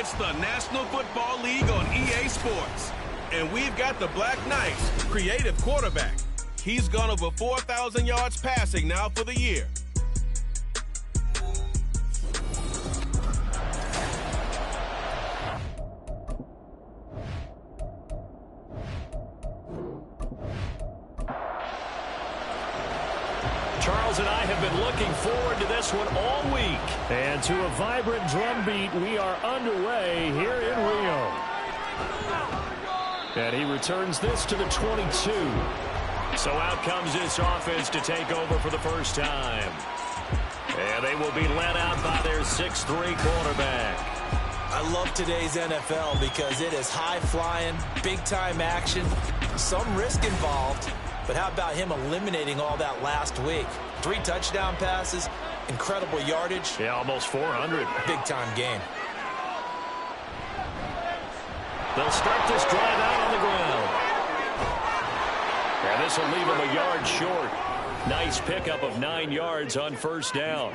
It's the National Football League on EA Sports. And we've got the Black Knights, creative quarterback. He's gone over 4,000 yards passing now for the year. Charles and I have been looking forward to this one all week. And to a vibrant drumbeat, we are underway here in Rio. And he returns this to the 22. So out comes this offense to take over for the first time. And they will be led out by their 6'3 quarterback. I love today's NFL because it is high-flying, big-time action, some risk involved. But how about him eliminating all that last week? 3 touchdown passes, incredible yardage. Yeah, almost 400. Big-time game. They'll start this drive out on the ground. And this will leave him a yard short. Nice pickup of 9 yards on first down.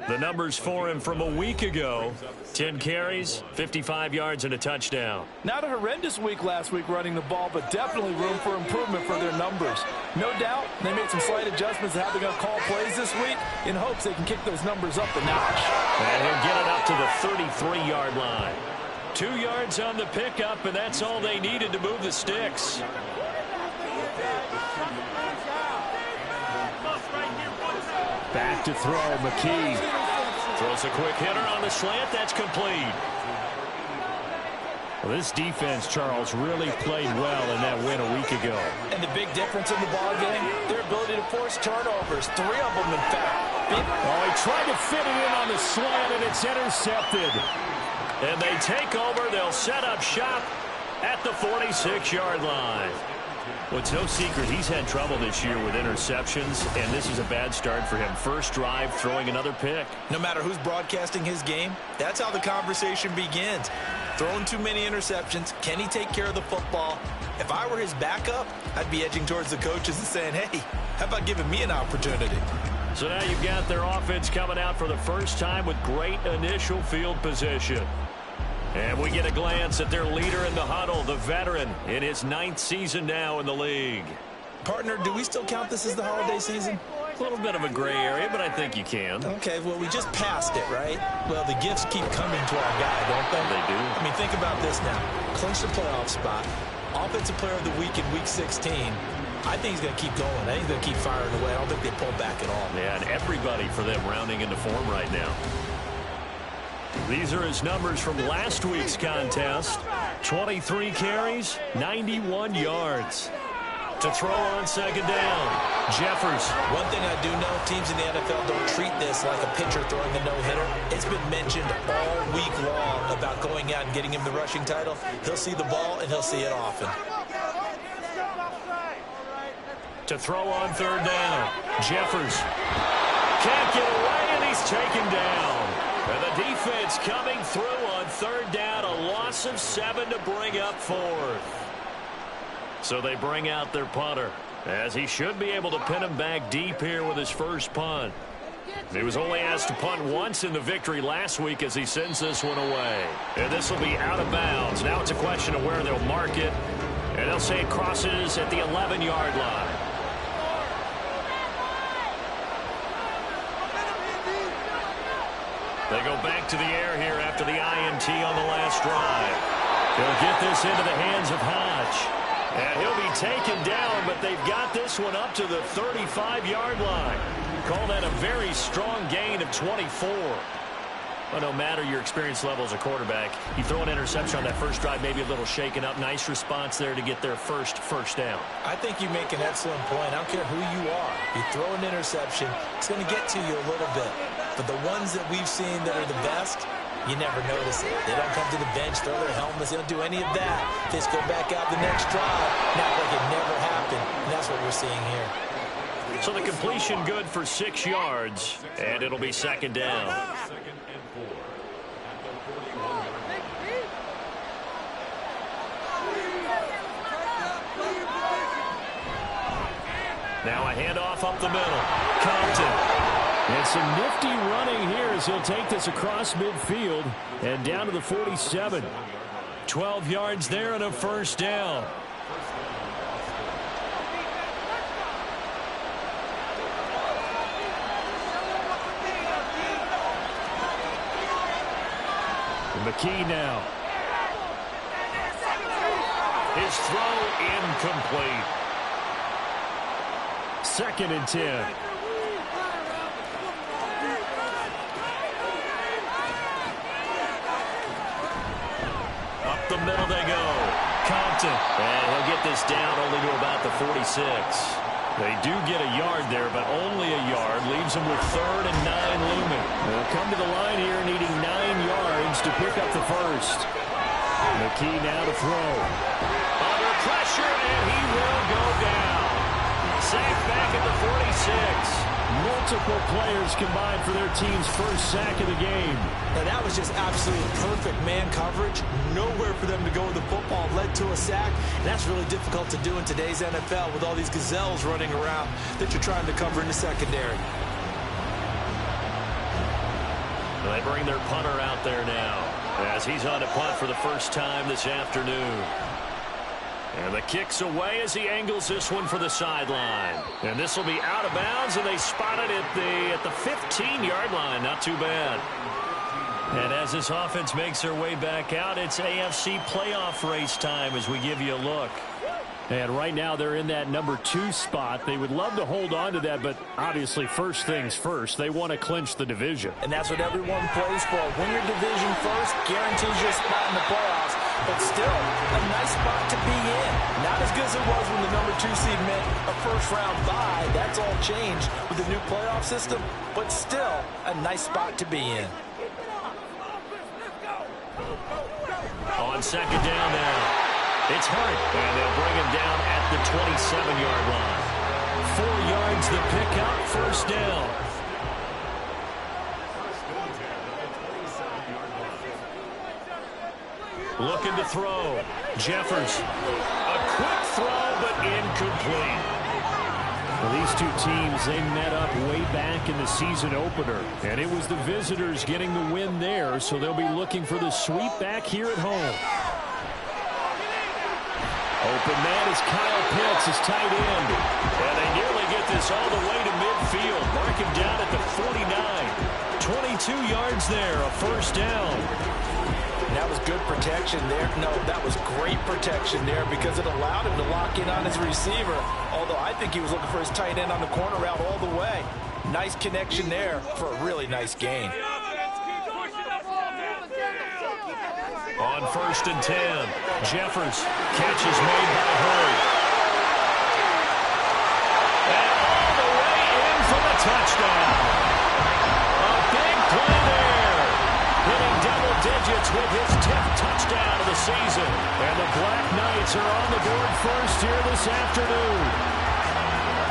The numbers for him from a week ago: 10 carries, 55 yards, and a touchdown. Not a horrendous week last week running the ball, but definitely room for improvement for their numbers. No doubt, they made some slight adjustments to how they're going to call plays this week in hopes they can kick those numbers up a notch. And he'll get it up to the 33-yard line. 2 yards on the pickup, and that's all they needed to move the sticks. Back to throw, McKee. Throws a quick hitter on the slant. That's complete. Well, this defense, Charles, really played well in that win a week ago. And the big difference in the ball game, their ability to force turnovers. 3 of them, in fact. Oh, he tried to fit it in on the slant, and it's intercepted. And they take over. They'll set up shop at the 46-yard line. Well, it's no secret he's had trouble this year with interceptions, and this is a bad start for him. First drive, throwing another pick. No matter who's broadcasting his game, that's how the conversation begins. Throwing too many interceptions, can he take care of the football? If I were his backup, I'd be edging towards the coaches and saying, hey, how about giving me an opportunity? So now you've got their offense coming out for the first time with great initial field position. And we get a glance at their leader in the huddle, the veteran, in his 9th season now in the league. Partner, do we still count this as the holiday season? A little bit of a gray area, but I think you can. Okay, well, we just passed it, right? Well, the gifts keep coming to our guy, don't they? They do. I mean, think about this now. Clinch the playoff spot. Offensive player of the week in Week 16. I think he's going to keep going. I think he's going to keep firing away. I don't think they pull back at all. Yeah, and everybody for them rounding into form right now. These are his numbers from last week's contest. 23 carries, 91 yards. To throw on second down, Jeffers. One thing I do know, teams in the NFL don't treat this like a pitcher throwing a no-hitter. It's been mentioned all week long about going out and getting him the rushing title. He'll see the ball, and he'll see it often. To throw on third down, Jeffers. Can't get away, and he's taken down. And the defense coming through on third down, a loss of 7 to bring up 4th. So they bring out their punter, as he should be able to pin him back deep here with his first punt. He was only asked to punt once in the victory last week as he sends this one away. And this will be out of bounds. Now it's a question of where they'll mark it. And they'll say it crosses at the 11-yard line. They go back to the air here after the INT on the last drive. They'll get this into the hands of Hodge. And he'll be taken down, but they've got this one up to the 35-yard line. Call that a very strong gain of 24. Well, no matter your experience level as a quarterback, you throw an interception on that first drive, maybe a little shaken up. Nice response there to get their first down. I think you make an excellent point. I don't care who you are. You throw an interception, it's going to get to you a little bit. But the ones that we've seen that are the best, you never notice it. They don't come to the bench, throw their helmets. They don't do any of that. They just go back out the next drive, not like it never happened. And that's what we're seeing here. So the completion good for 6 yards, and it'll be second down. Now a handoff up the middle. Compton. And some nifty running here as he'll take this across midfield and down to the 47. 12 yards there and a first down. McKee now. His throw incomplete. 2nd and 10. Up the middle they go. Compton. And he'll get this down only to about the 46. They do get a yard there, but only a yard. Leaves them with 3rd and 9 looming. They'll come to the line here needing 9 yards to pick up the first. McKee now to throw. Under pressure, and he will go down. Sacked back at the 46. Multiple players combined for their team's first sack of the game. And that was just absolute perfect man coverage. Nowhere for them to go with the football. Led to a sack. And that's really difficult to do in today's NFL with all these gazelles running around that you're trying to cover in the secondary. They bring their punter out there now as he's on to punt for the first time this afternoon. And the kick's away as he angles this one for the sideline. And this will be out of bounds, and they spot it at the 15-yard line. Not too bad. And as this offense makes their way back out, it's AFC playoff race time as we give you a look. And right now they're in that number 2 spot. They would love to hold on to that, but obviously first things first. They want to clinch the division. And that's what everyone plays for. Win your division first, guarantees you a spot in the playoffs. But still, a nice spot to be in. Not as good as it was when the number 2 seed meant a first-round bye. That's all changed with the new playoff system. But still, a nice spot to be in. On 2nd down now. It's Hurt, and they'll bring him down at the 27-yard line. 4 yards the pickup, first down. Looking to throw. Jeffers. A quick throw, but incomplete. Well, these two teams, they met up way back in the season opener, and it was the visitors getting the win there, so they'll be looking for the sweep back here at home. Open man is Kyle Pitts, his tight end. And they nearly get this all the way to midfield. Mark him down at the 49. 22 yards there, a first down. That was good protection there. No, that was great protection there because it allowed him to lock in on his receiver. Although I think he was looking for his tight end on the corner route all the way. Nice connection there for a really nice gain. On 1st and 10, Jeffers. Catch is made by Hurd. And all the way in for the touchdown. A big play there. Hitting double digits with his 10th touchdown of the season. And the Black Knights are on the board first here this afternoon.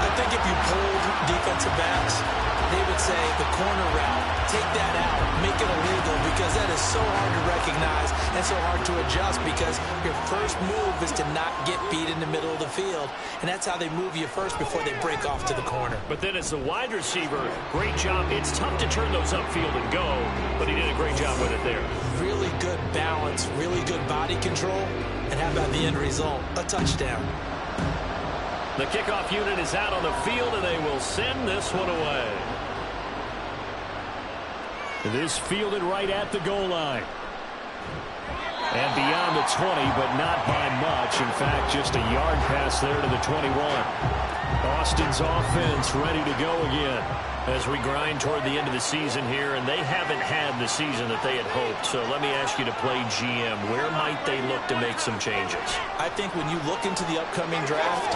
I think if you polled defensive backs, they would say the corner route, take that out, make it illegal, because that is so hard to recognize and so hard to adjust because your first move is to not get beat in the middle of the field. And that's how they move you first before they break off to the corner. But then as the wide receiver, great job. It's tough to turn those upfield and go, but he did a great job with it there. Really good balance, really good body control. And how about the end result? A touchdown. The kickoff unit is out on the field, and they will send this one away. This fielded right at the goal line. And beyond the 20, but not by much. In fact, just a yard pass there to the 21. Austin's offense ready to go again as we grind toward the end of the season here, and they haven't had the season that they had hoped. So let me ask you to play GM. Where might they look to make some changes? I think when you look into the upcoming draft,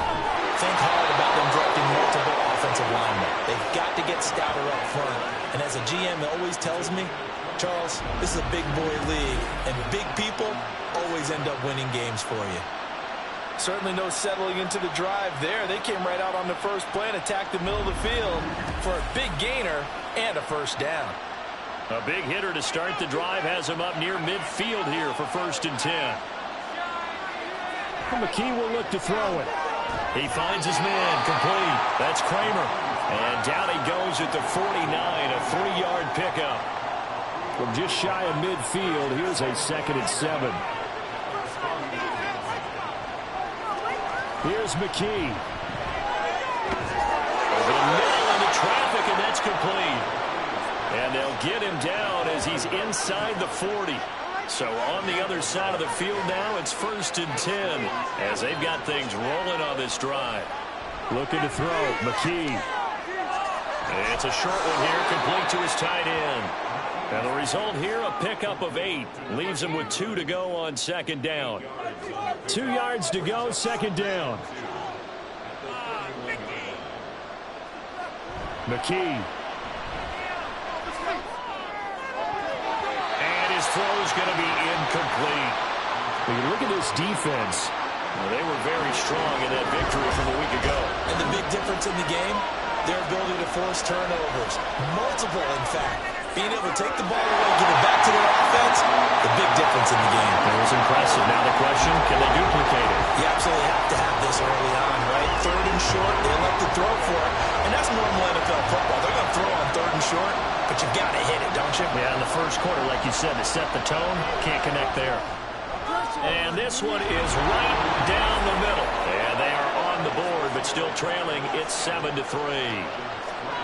think hard about them drafting multiple offensive linemen. They've got to get stouter up front. And as a GM always tells me, Charles, this is a big boy league, and big people always end up winning games for you. Certainly no settling into the drive there. They came right out on the first play and attacked the middle of the field for a big gainer and a first down. A big hitter to start the drive has him up near midfield here for 1st and 10. McKee will look to throw it. He finds his man, complete. That's Kramer. And down he goes at the 49, a 3-yard pickup. From just shy of midfield, here's a 2nd and 7. Here's McKee. Over the middle into traffic, and that's complete. And they'll get him down as he's inside the 40. So on the other side of the field now, it's 1st and 10 as they've got things rolling on this drive. Looking to throw, McKee. It's a short one here, complete to his tight end. And the result here, a pickup of 8. Leaves him with 2 to go on 2nd down. 2 yards to go, 2nd down. McKee. And his throw is going to be incomplete. When you look at this defense, well, they were very strong in that victory from a week ago. And the big difference in the game, their ability to force turnovers. Multiple, in fact. Being able to take the ball away, give it back to their offense, the big difference in the game. It was impressive. Now the question, can they duplicate it? You absolutely have to have this early on, right? 3rd and short, they elect to throw for it. And that's normal NFL football. They're going to throw on 3rd and short, but you've got to hit it, don't you? Yeah, in the first quarter, like you said, to set the tone, can't connect there. And this one is right down the middle. And they are on the board, but still trailing. It's 7-3.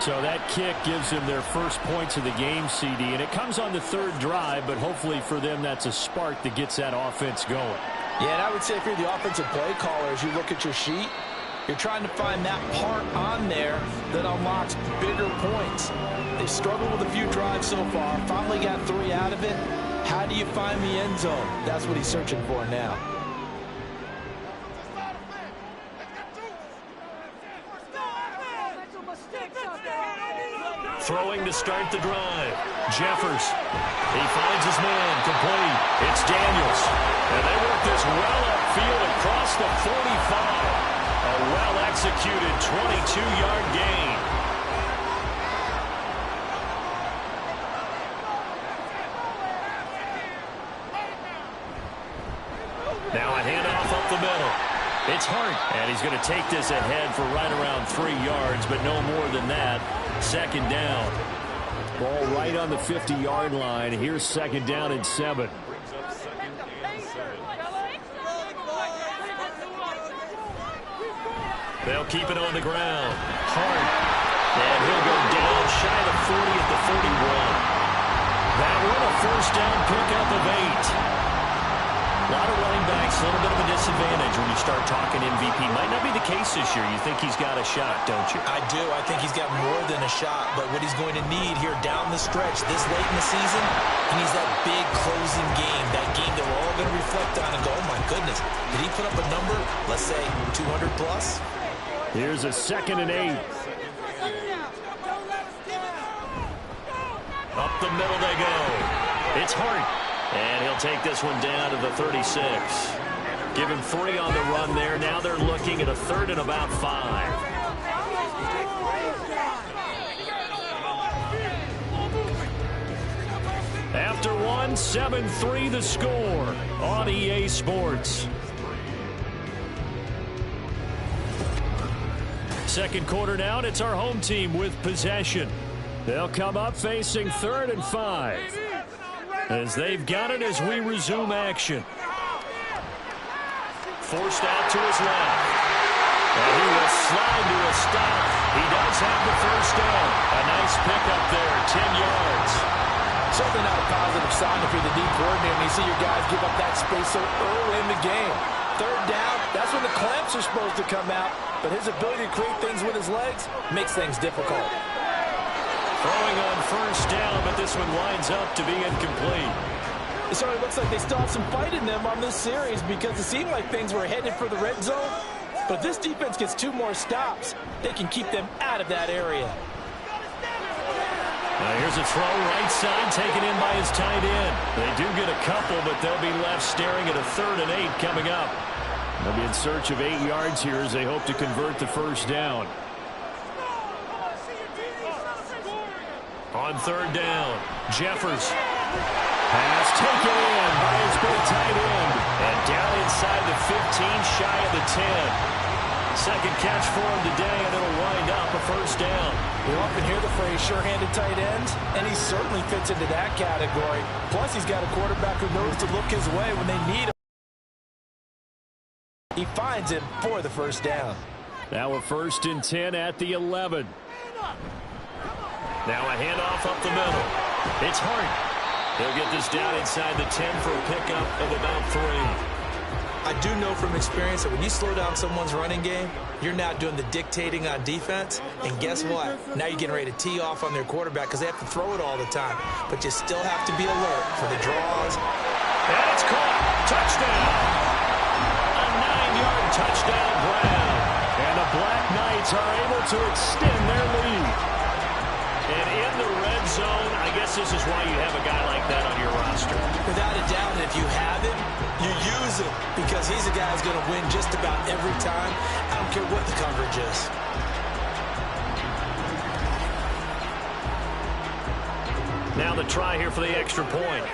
So that kick gives them their first points of the game, CD, and it comes on the 3rd drive, but hopefully for them that's a spark that gets that offense going. Yeah, and I would say if you're the offensive play caller, as you look at your sheet, you're trying to find that part on there that unlocks bigger points. They struggled with a few drives so far, finally got 3 out of it. How do you find the end zone? That's what he's searching for now. Throwing to start the drive. Jeffers. He finds his man, complete. It's Daniels. And they work this well upfield across the 45. A well-executed 22-yard gain. Now a handoff up the middle. It's Hart, and he's going to take this ahead for right around 3 yards, but no more than that. 2nd down. Ball right on the 50-yard line. Here's 2nd down and 7. They'll keep it on the ground. Hart, and he'll go down shy of the 40 at the 41. That one a 1st down pickup of 8. A lot of running backs, a little bit of a disadvantage when you start talking MVP. Might not be the case this year. You think he's got a shot, don't you? I do. I think he's got more than a shot. But what he's going to need here down the stretch this late in the season, he needs that big closing game. That game that we're all going to reflect on and go, oh, my goodness. Did he put up a number, let's say, 200 plus? Here's a 2nd and 8. Up the middle they go. It's Hart. And he'll take this one down to the 36. Give him 3 on the run there. Now they're looking at a 3rd and about 5. After 1, 7-3 the score on EA Sports. 2nd quarter now, and it's our home team with possession. They'll come up facing 3rd and 5. As they've got it as we resume action. Forced out to his left. And he will slide to a stop. He does have the 1st down. A nice pickup there, 10 yards. Certainly not a positive sign if you're the D coordinator and you see your guys give up that space so early in the game. 3rd down, that's when the clamps are supposed to come out. But his ability to create things with his legs makes things difficult. Throwing on 1st down, but this one lines up to be incomplete. It certainly looks like they still have some fight in them on this series because it seemed like things were headed for the red zone. But this defense gets 2 more stops. They can keep them out of that area. Now here's a throw right side taken in by his tight end. They do get a couple, but they'll be left staring at a 3rd and 8 coming up. They'll be in search of 8 yards here as they hope to convert the 1st down. On 3rd down, Jeffers. Pass taken in by his big tight end. And down inside the 15, shy of the 10. Second catch for him today, and it'll wind up a first down. You often hear the phrase sure-handed tight ends, and he certainly fits into that category. Plus, he's got a quarterback who knows to look his way when they need him. He finds him for the first down. Now a 1st and 10 at the 11. Now a handoff up the middle. It's Hart. He'll get this down inside the 10 for a pickup of about 3. I do know from experience that when you slow down someone's running game, you're now doing the dictating on defense. And guess what? Now you're getting ready to tee off on their quarterback because they have to throw it all the time. But you still have to be alert for the draws. And it's caught. Touchdown. A 9-yard touchdown Brown. And the Black Knights are able to extend their lead. And in the red zone, I guess this is why you have a guy like that on your roster. Without a doubt, and if you have him, you use him because he's a guy who's going to win just about every time. I don't care what the coverage is. Now the try here for the extra point.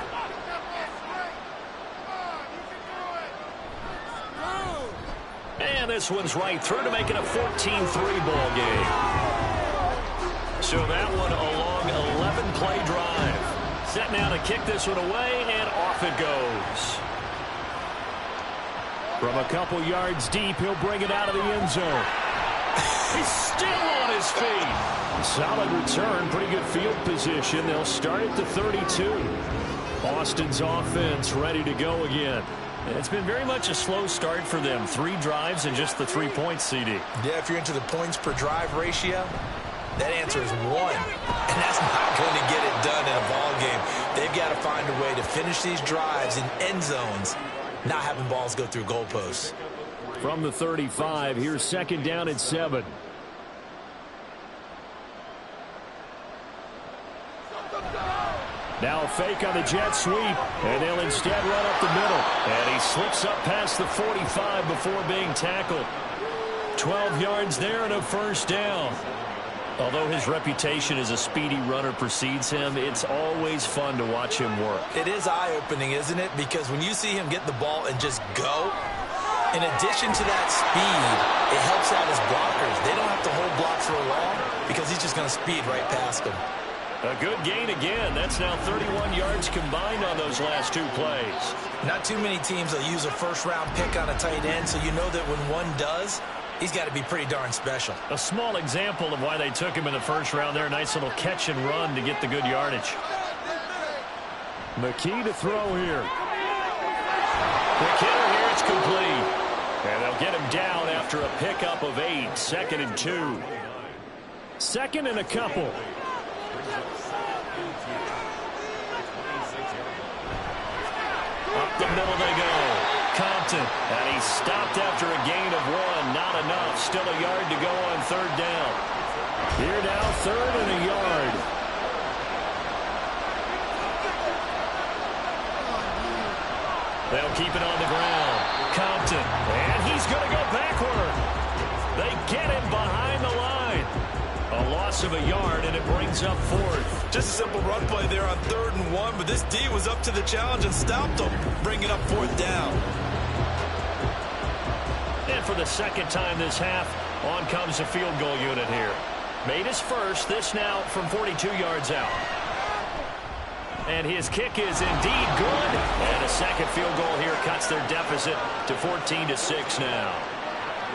And this one's right through to make it a 14-3 ball game. So that one a long 11-play drive. Set now to kick this one away, and off it goes. From a couple yards deep, he'll bring it out of the end zone. He's still on his feet. Solid return, pretty good field position. They'll start at the 32. Austin's offense ready to go again. It's been very much a slow start for them. 3 drives and just the 3 points, CD. Yeah, if you're into the points per drive ratio, that answer is 1. And that's not going to get it done in a ball game. They've got to find a way to finish these drives in end zones, not having balls go through goalposts. From the 35, here's 2nd down and 7. Now a fake on the jet sweep, and they'll instead run up the middle. And he slips up past the 45 before being tackled. 12 yards there and a first down. Although his reputation as a speedy runner precedes him, it's always fun to watch him work. It is eye-opening, isn't it? Because when you see him get the ball and just go, in addition to that speed, it helps out his blockers. They don't have to hold blocks for long because he's just going to speed right past them. A good gain again. That's now 31 yards combined on those last 2 plays. Not too many teams will use a first-round pick on a tight end, so you know that when one does, he's got to be pretty darn special. A small example of why they took him in the first round there. Nice little catch and run to get the good yardage. McKee to throw here. McKinnon here, it's complete. And they'll get him down after a pickup of 8. 2nd and 2. 2nd and a couple. Up the middle they go. Compton. And he's stopped after a gain of 1. Not enough. Still a yard to go on 3rd down. Here now, 3rd and a yard. They'll keep it on the ground. Compton. And he's going to go backward. They get him behind the line. A loss of a yard, and it brings up 4th. Just a simple run play there on 3rd and 1, but this D was up to the challenge and stopped him, bringing up 4th down. And for the 2nd time this half, on comes the field goal unit here. Made his first, this now from 42 yards out. And his kick is indeed good. And a 2nd field goal here cuts their deficit to 14-6 now.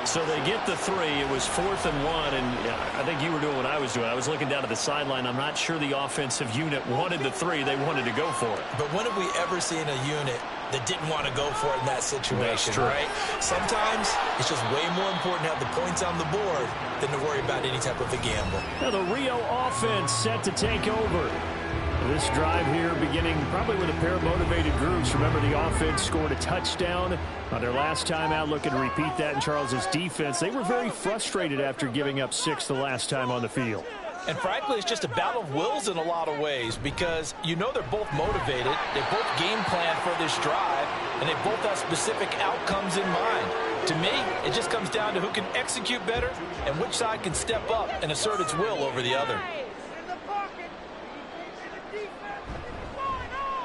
So they get the 3. It was 4th and 1, and I think you were doing what I was doing. I was looking down at the sideline. I'm not sure the offensive unit wanted the 3. They wanted to go for it. But when have we ever seen a unit that didn't want to go for it in that situation, right? Sometimes it's just way more important to have the points on the board than to worry about any type of a gamble. Now the Rio offense set to take over. This drive here beginning probably with a pair of motivated groups. Remember, the offense scored a touchdown on their last time out, looking to repeat that in Charles's defense. They were very frustrated after giving up 6 the last time on the field. And frankly, it's just a battle of wills in a lot of ways because you know they're both motivated. They both game plan for this drive, and they both have specific outcomes in mind. To me, it just comes down to who can execute better and which side can step up and assert its will over the other.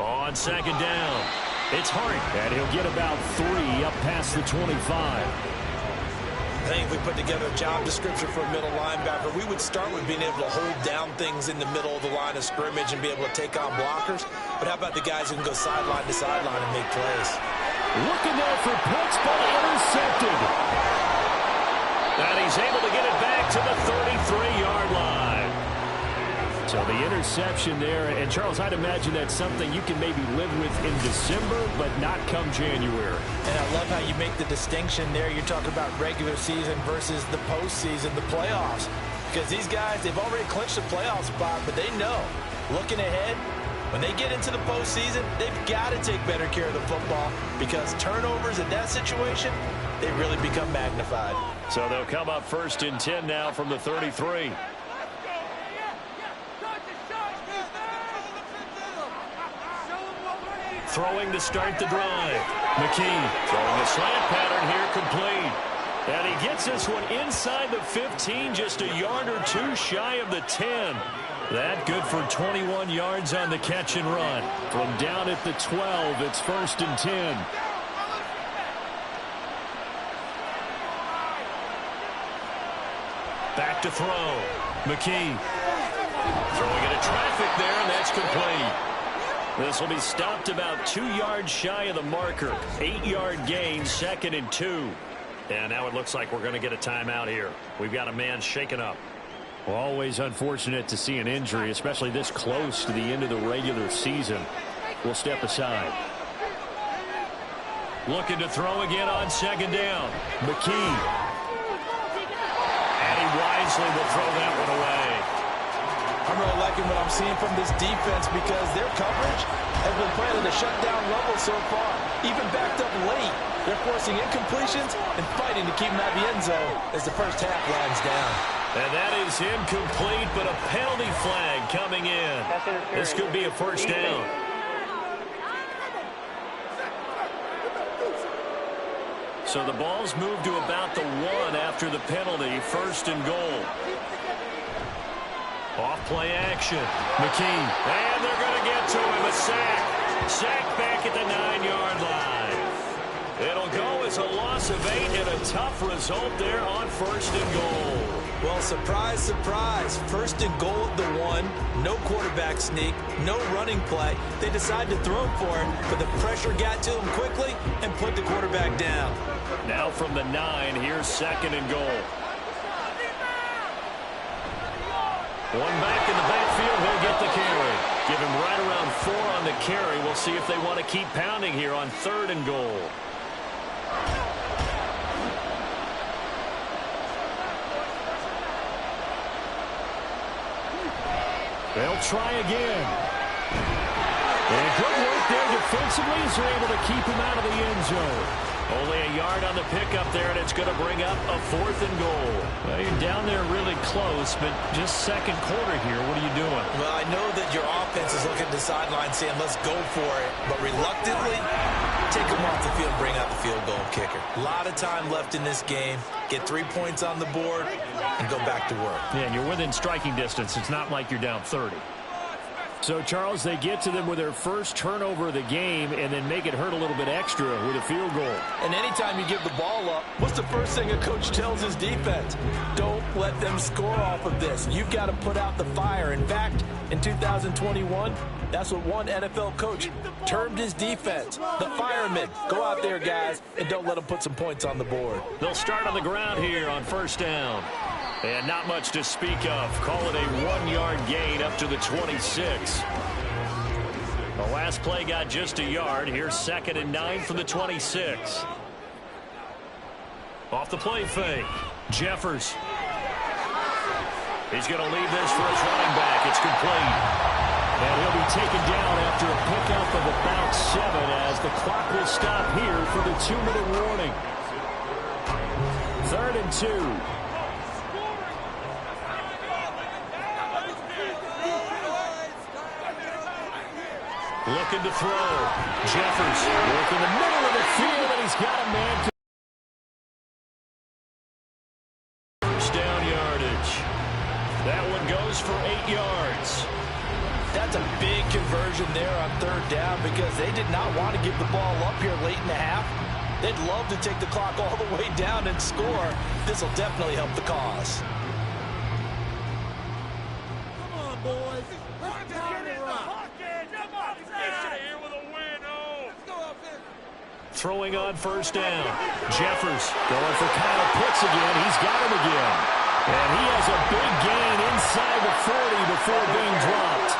On 2nd down, it's Hart. And he'll get about 3 up past the 25. I think if we put together a job description for a middle linebacker, we would start with being able to hold down things in the middle of the line of scrimmage and be able to take on blockers. But how about the guys who can go sideline to sideline and make plays? Looking there for Pitts, but intercepted. And he's able to get it back to the 33-yard line. So the interception there, and Charles, I'd imagine that's something you can maybe live with in December, but not come January. And I love how you make the distinction there. You're talking about regular season versus the postseason, the playoffs. Because these guys, they've already clinched the playoff spot, but they know, looking ahead, when they get into the postseason, they've got to take better care of the football because turnovers in that situation, they really become magnified. So they'll come up 1st and 10 now from the 33. Throwing to start the drive. McKee throwing a slant pattern here, complete. And he gets this one inside the 15, just a yard or two shy of the 10. That good for 21 yards on the catch and run. From down at the 12, it's 1st and 10. Back to throw. McKee throwing into traffic there, and that's complete. This will be stopped about 2 yards shy of the marker. 8-yard gain, 2nd and 2. And now it looks like we're going to get a timeout here. We've got a man shaken up. Well, always unfortunate to see an injury, especially this close to the end of the regular season. We'll step aside. Looking to throw again on 2nd down. McKee. And he wisely will throw that one away. I'm really liking what I'm seeing from this defense because their coverage has been playing at a shutdown level so far. Even backed up late, they're forcing incompletions and fighting to keep them out of the end zone as the first half winds down. And that is incomplete, but a penalty flag coming in. This could be a 1st down. So the ball's moved to about the 1 after the penalty, 1st and goal. Off play action. McKee. And they're going to get to him. A sack. Sack back at the 9-yard line. It'll go as a loss of 8 and a tough result there on 1st and goal. Well, surprise, surprise. 1st and goal at the 1. No quarterback sneak. No running play. They decide to throw for it, but the pressure got to them quickly and put the quarterback down. Now from the 9, here's 2nd and goal. One back in the backfield, he'll get the carry. Give him right around 4 on the carry. We'll see if they want to keep pounding here on 3rd and goal. They'll try again. And good work there defensively as they're able to keep him out of the end zone. Only a yard on the pickup there, and it's going to bring up a 4th and goal. Well, you're down there really close, but just 2nd quarter here. What are you doing? Well, I know that your offense is looking at the sideline saying, let's go for it. But reluctantly, take them off the field, bring out the field goal kicker. A lot of time left in this game. Get 3 points on the board and go back to work. Yeah, and you're within striking distance. It's not like you're down 30. So, Charles, they get to them with their first turnover of the game and then make it hurt a little bit extra with a field goal. And anytime you give the ball up, what's the first thing a coach tells his defense? Don't let them score off of this. You've got to put out the fire. In fact, in 2021, that's what one NFL coach termed his defense. The firemen. Go out there, guys, and don't let them put some points on the board. They'll start on the ground here on 1st down. And not much to speak of. Call it a 1-yard gain up to the 26. The last play got just a yard. Here's 2nd and 9 from the 26. Off the play fake. Jeffers. He's going to leave this for his running back. It's complete. And he'll be taken down after a pickup of about 7 as the clock will stop here for the 2-minute warning. 3rd and 2. Looking to throw. Jeffers working the middle of the field, and he's got a man. First down yardage. That one goes for 8 yards. That's a big conversion there on 3rd down because they did not want to give the ball up here late in the half. They'd love to take the clock all the way down and score. This will definitely help the cause. Come on, boys. Let's pound it rock. Throwing on first down. Jeffers going for Kyle Pitts again. He's got him again. And he has a big gain inside the 40 before being dropped.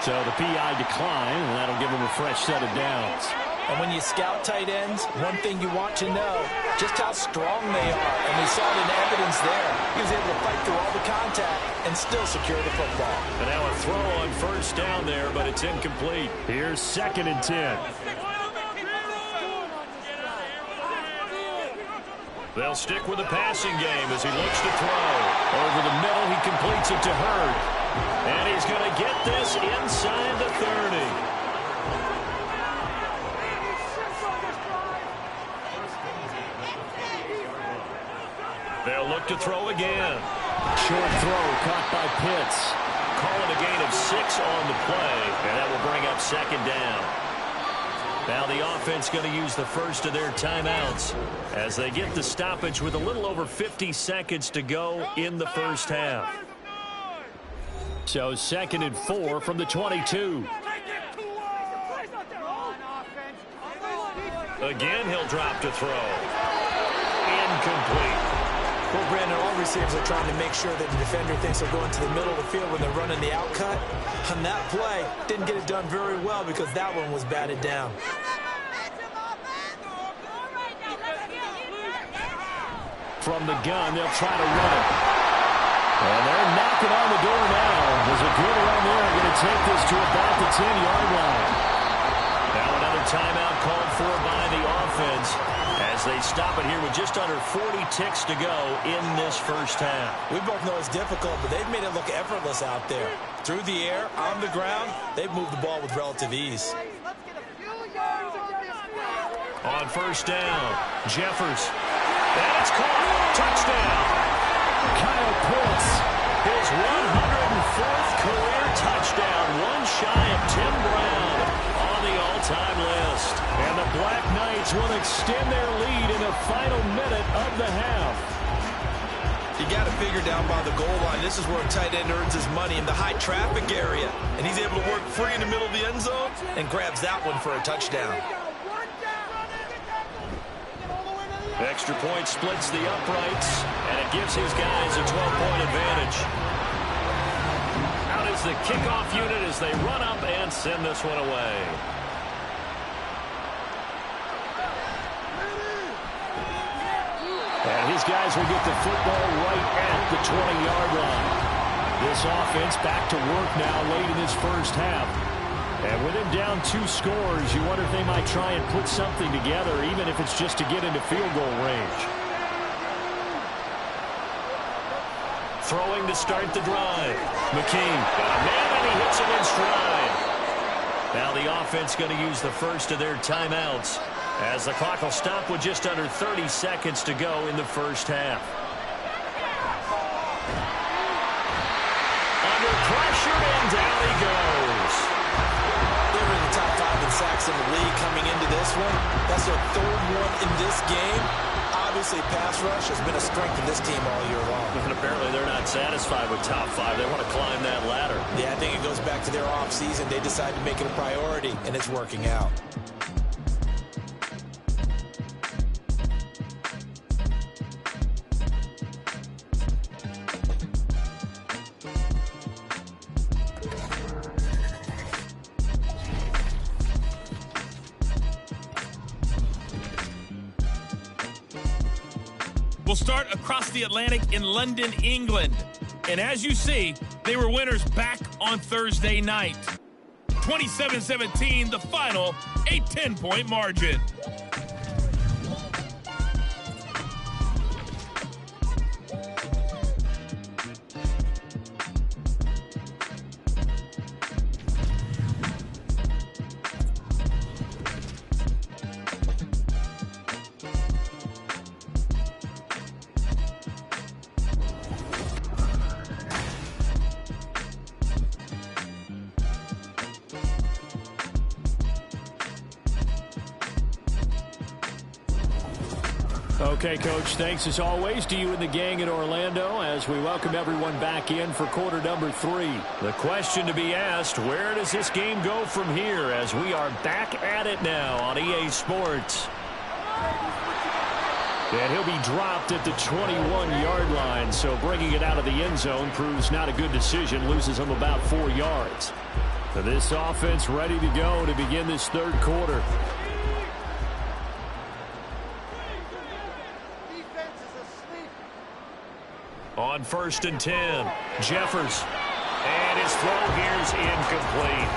So the PI decline, and that'll give him a fresh set of downs. And when you scout tight ends, one thing you want to know, just how strong they are. And we saw it in evidence there. He was able to fight through all the contact and still secure the football. And now a throw on first down there, but it's incomplete. Here's 2nd and 10. They'll stick with the passing game as he looks to throw. Over the middle, he completes it to Hurd. And he's going to get this inside the 30. They'll look to throw again. Short throw caught by Pitts. Calling a gain of 6 on the play, and that will bring up 2nd down. Now the offense going to use the first of their timeouts as they get the stoppage with a little over 50 seconds to go in the first half. So 2nd and 4 from the 22. Again, he'll drop to throw. Incomplete. Well, Brandon, all receivers are trying to make sure that the defender thinks they're going to the middle of the field when they're running the out cut. On that play, didn't get it done very well because that one was batted down. From the gun, they'll try to run it. And they're knocking on the door now. There's a good run there. Going to take this to about the 10-yard line. Now another timeout called for by the offense as they stop it here with just under 40 ticks to go in this first half. We both know it's difficult, but they've made it look effortless out there. Through the air, on the ground, they've moved the ball with relative ease. On first down, Jeffers. And it's caught. Touchdown. Kyle Pitts. His 104th career touchdown. One shy of Tim Brown on the all-time list. And the Black Knights will extend their lead in the final minute of the half. You got to figure down by the goal line. This is where a tight end earns his money in the high traffic area. And he's able to work free in the middle of the end zone and grabs that one for a touchdown. Extra point splits the uprights, and it gives his guys a 12-point advantage. Out is the kickoff unit as they run up and send this one away. And his guys will get the football right at the 20-yard line. This offense back to work now late in this first half. And with him down 2 scores, you wonder if they might try and put something together, even if it's just to get into field goal range. Throwing to start the drive. McKee got a man, and he hits him in stride. Now the offense going to use the first of their timeouts as the clock will stop with just under 30 seconds to go in the first half. Under pressure, and down he goes. They're in the top 5 in sacks in the league coming into this one. That's their 3rd one in this game. Obviously, pass rush has been a strength of this team all year long. And apparently they're not satisfied with top 5. They want to climb that ladder. Yeah, I think it goes back to their offseason. They decided to make it a priority, and it's working out. Will start across the Atlantic in London, England. And as you see, they were winners back on Thursday night. 27-17, the final, a 10-point margin. Okay, Coach, thanks as always to you and the gang in Orlando as we welcome everyone back in for quarter number 3. The question to be asked, where does this game go from here as we are back at it now on EA Sports? And he'll be dropped at the 21-yard line, so bringing it out of the end zone proves not a good decision, loses him about 4 yards. So this offense ready to go to begin this third quarter. On 1st and 10, Jeffers. And his throw here's incomplete.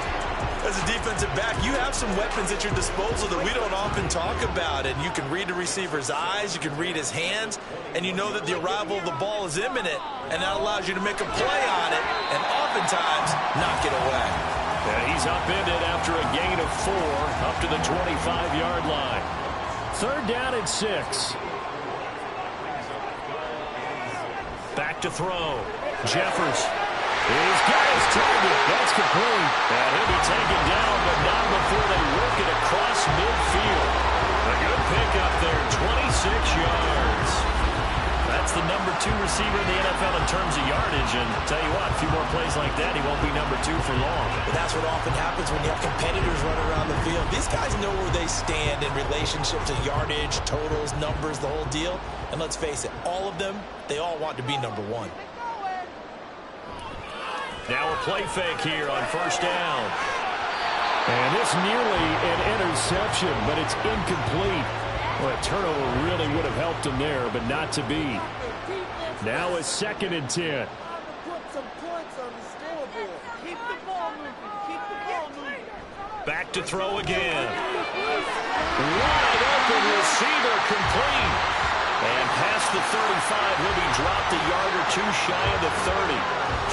As a defensive back, you have some weapons at your disposal that we don't often talk about. And you can read the receiver's eyes, you can read his hands, and you know that the arrival of the ball is imminent. And that allows you to make a play on it and oftentimes knock it away. Yeah, he's upended after a gain of 4 up to the 25-yard line. 3rd down and 6. Back to throw. Jeffers. He's got his target. That's complete. And he'll be taken down, but not before they work it across midfield. A good pickup there, 26 yards. That's the number 2 receiver in the NFL in terms of yardage. And tell you what, a few more plays like that, he won't be number 2 for long. But that's what often happens when you have competitors running around the field. These guys know where they stand in relationship to yardage, totals, numbers, the whole deal. And let's face it, all of them, they all want to be number 1. Now a play fake here on 1st down. And it's nearly an interception, but it's incomplete. Well, a turnover really would have helped him there, but not to be. Now a 2nd and 10. Back to throw again. Wide open receiver complete. And past the 35, he'll be dropped a yard or 2 shy of the 30.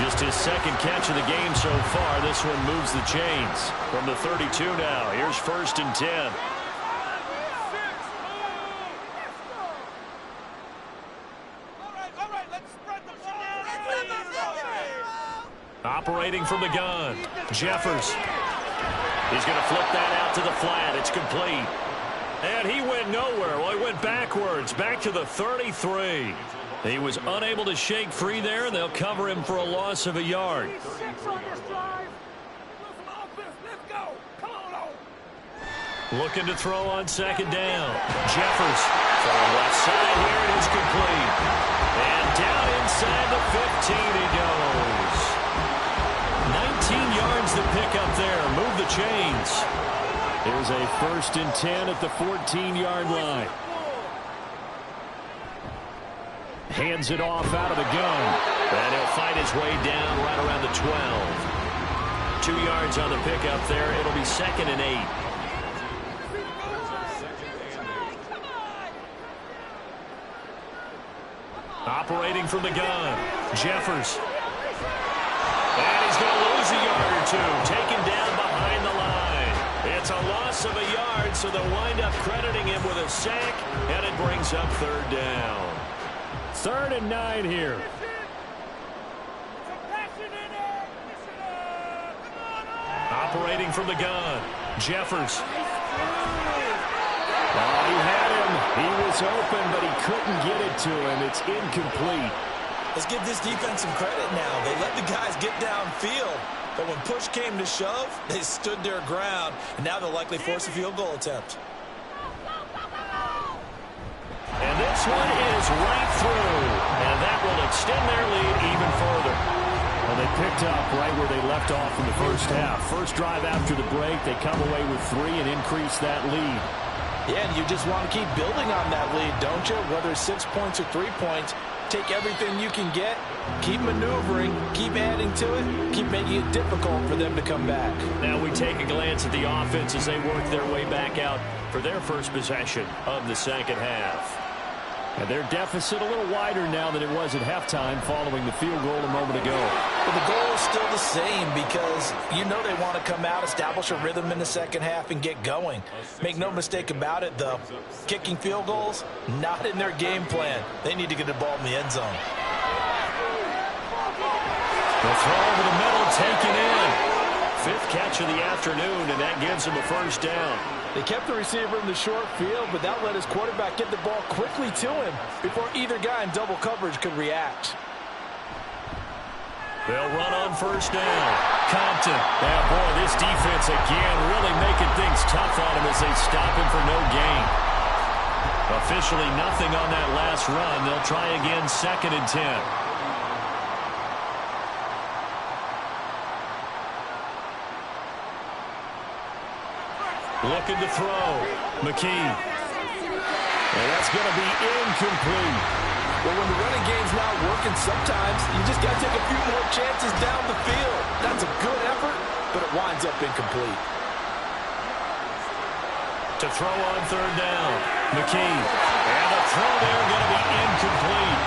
Just his 2nd catch of the game so far. This one moves the chains. From the 32 now, here's 1st and 10. Operating from the gun, Jeffers. He's going to flip that out to the flat. It's complete. And he went nowhere. Well, he went backwards, back to the 33. He was unable to shake free there, and they'll cover him for a loss of a yard. Looking to throw on 2nd down. Jeffers from the left side here, it is complete. And down inside the 15 he goes. 19 yards to pick up there. Move the chains. Here's a 1st and 10 at the 14-yard line. Hands it off out of the gun. And he'll fight his way down right around the 12. 2 yards on the pickup there. It'll be 2nd and 8. Operating from the gun, Jeffers. And he's going to lose a yard or 2. Taken down behind the line. It's a loss of a yard, so they'll wind up crediting him with a sack, and it brings up 3rd down. 3rd and 9 here. Operating from the gun, Jeffers. Oh, he had him. He was open, but he couldn't get it to him. It's incomplete. Let's give this defense some credit now. They let the guys get downfield. But when push came to shove, they stood their ground, and now they'll likely force a field goal attempt. And this one is right through, and that will extend their lead even further. Well, they picked up right where they left off in the first half. First drive after the break, they come away with 3 and increase that lead. Yeah, and you just want to keep building on that lead, don't you? Whether it's 6 points or 3 points, take everything you can get, keep maneuvering, keep adding to it, keep making it difficult for them to come back. Now we take a glance at the offense as they work their way back out for their first possession of the 2nd half. And their deficit a little wider now than it was at halftime following the field goal a moment ago. But the goal is still the same because you know they want to come out, establish a rhythm in the 2nd half, and get going. Make no mistake about it, though. Kicking field goals, not in their game plan. They need to get the ball in the end zone. The throw over the middle, taken in. Fifth catch of the afternoon, and that gives him a first down. They kept the receiver in the short field, but that let his quarterback get the ball quickly to him before either guy in double coverage could react. They'll run on first down. Compton. Now, boy, this defense again really making things tough on him as they stop him for no gain. Officially nothing on that last run. They'll try again, 2nd and 10. Looking to throw. McKee. And that's going to be incomplete. Well, when the running game's not working, sometimes you just got to take a few more chances down the field. That's a good effort, but it winds up incomplete. To throw on third down. McKee. And the throw there going to be incomplete.